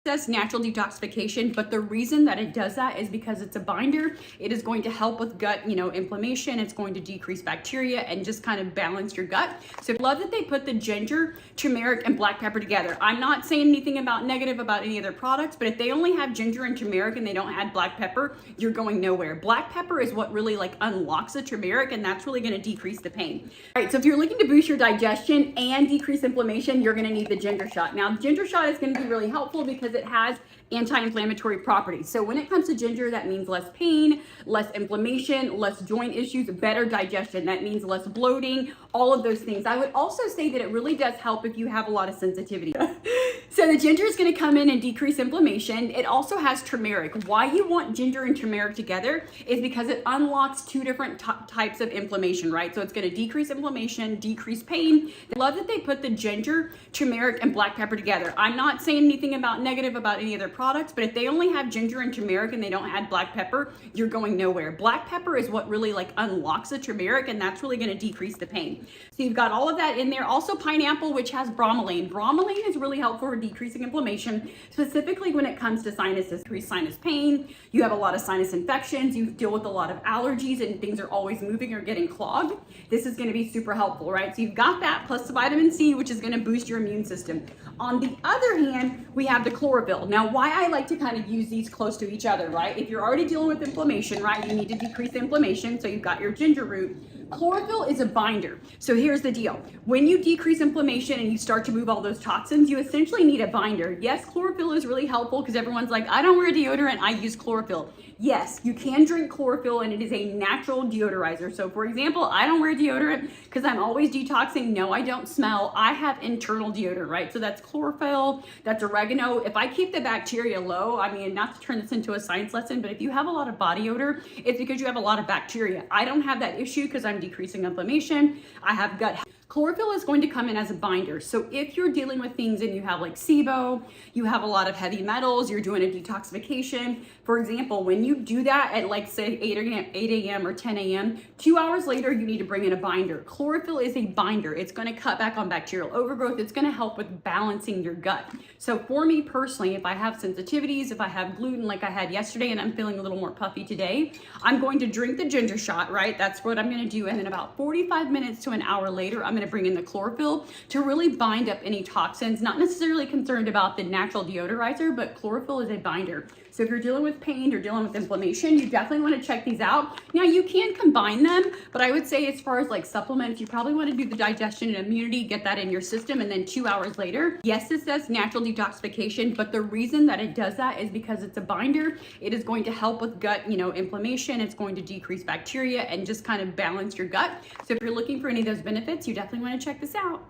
Says natural detoxification, but the reason that it does that is because it's a binder. It is going to help with gut, inflammation. It's going to decrease bacteria and just kind of balance your gut. So I love that they put the ginger, turmeric, and black pepper together. I'm not saying anything about negative about any other products, but if they only have ginger and turmeric and they don't add black pepper, you're going nowhere. Black pepper is what really unlocks the turmeric, and that's really going to decrease the pain. All right, so if you're looking to boost your digestion and decrease inflammation, you're going to need the ginger shot. Now, the ginger shot is going to be really helpful because it has anti-inflammatory properties. So when it comes to ginger, that means less pain, less inflammation, less joint issues, better digestion. That means less bloating, all of those things. I would also say that it really does help if you have a lot of sensitivity. So the ginger is going to come in and decrease inflammation. It also has turmeric. Why you want ginger and turmeric together is because it unlocks two different types of inflammation, right? So it's going to decrease inflammation, decrease pain. I love that they put the ginger, turmeric, and black pepper together. I'm not saying anything about negative about any other products, but if they only have ginger and turmeric and they don't add black pepper, you're going nowhere. Black pepper is what really unlocks the turmeric, and that's really going to decrease the pain. So you've got all of that in there. Also pineapple, which has bromelain. Bromelain is really helpful for decreasing inflammation, specifically when it comes to sinuses. Decrease sinus pain. You have a lot of sinus infections. You deal with a lot of allergies and things are always moving or getting clogged. This is going to be super helpful, right? So you've got that plus the vitamin C, which is going to boost your immune system. On the other hand, we have the chlorophyll. Now, why I like to kind of use these close to each other, right? If you're already dealing with inflammation, right, you need to decrease inflammation. So you've got your ginger root. Chlorophyll is a binder. So here's the deal. When you decrease inflammation and you start to move all those toxins, you essentially need a binder. Yes, chlorophyll is really helpful because everyone's like, I don't wear deodorant, I use chlorophyll. Yes, you can drink chlorophyll and it is a natural deodorizer. So for example, I don't wear deodorant because I'm always detoxing. No, I don't smell. I have internal deodorant, right? So that's chlorophyll, that's oregano. If I keep the bacteria low, I mean, not to turn this into a science lesson, but if you have a lot of body odor, it's because you have a lot of bacteria. I don't have that issue because I'm decreasing inflammation. I have gut. Chlorophyll is going to come in as a binder. So if you're dealing with things and you have SIBO, you have a lot of heavy metals, you're doing a detoxification. For example, when you do that at say 8 a.m. or 10 a.m., 2 hours later, you need to bring in a binder. Chlorophyll is a binder. It's going to cut back on bacterial overgrowth. It's going to help with balancing your gut. So for me personally, if I have sensitivities, if I have gluten like I had yesterday and I'm feeling a little more puffy today, I'm going to drink the ginger shot, right? That's what I'm going to do. And then about 45 minutes to an hour later, I'm going to bring in the chlorophyll to really bind up any toxins. Not necessarily concerned about the natural deodorizer, but chlorophyll is a binder. So if you're dealing with pain, you're dealing with inflammation, you definitely want to check these out. Now you can combine them, but I would say as far as supplements, you probably want to do the digestion and immunity, get that in your system, and then 2 hours later. Yes, it says natural detoxification, but the reason that it does that is because it's a binder. It is going to help with gut, inflammation. It's going to decrease bacteria and just kind of balance your gut. So if you're looking for any of those benefits, you definitely want to check this out.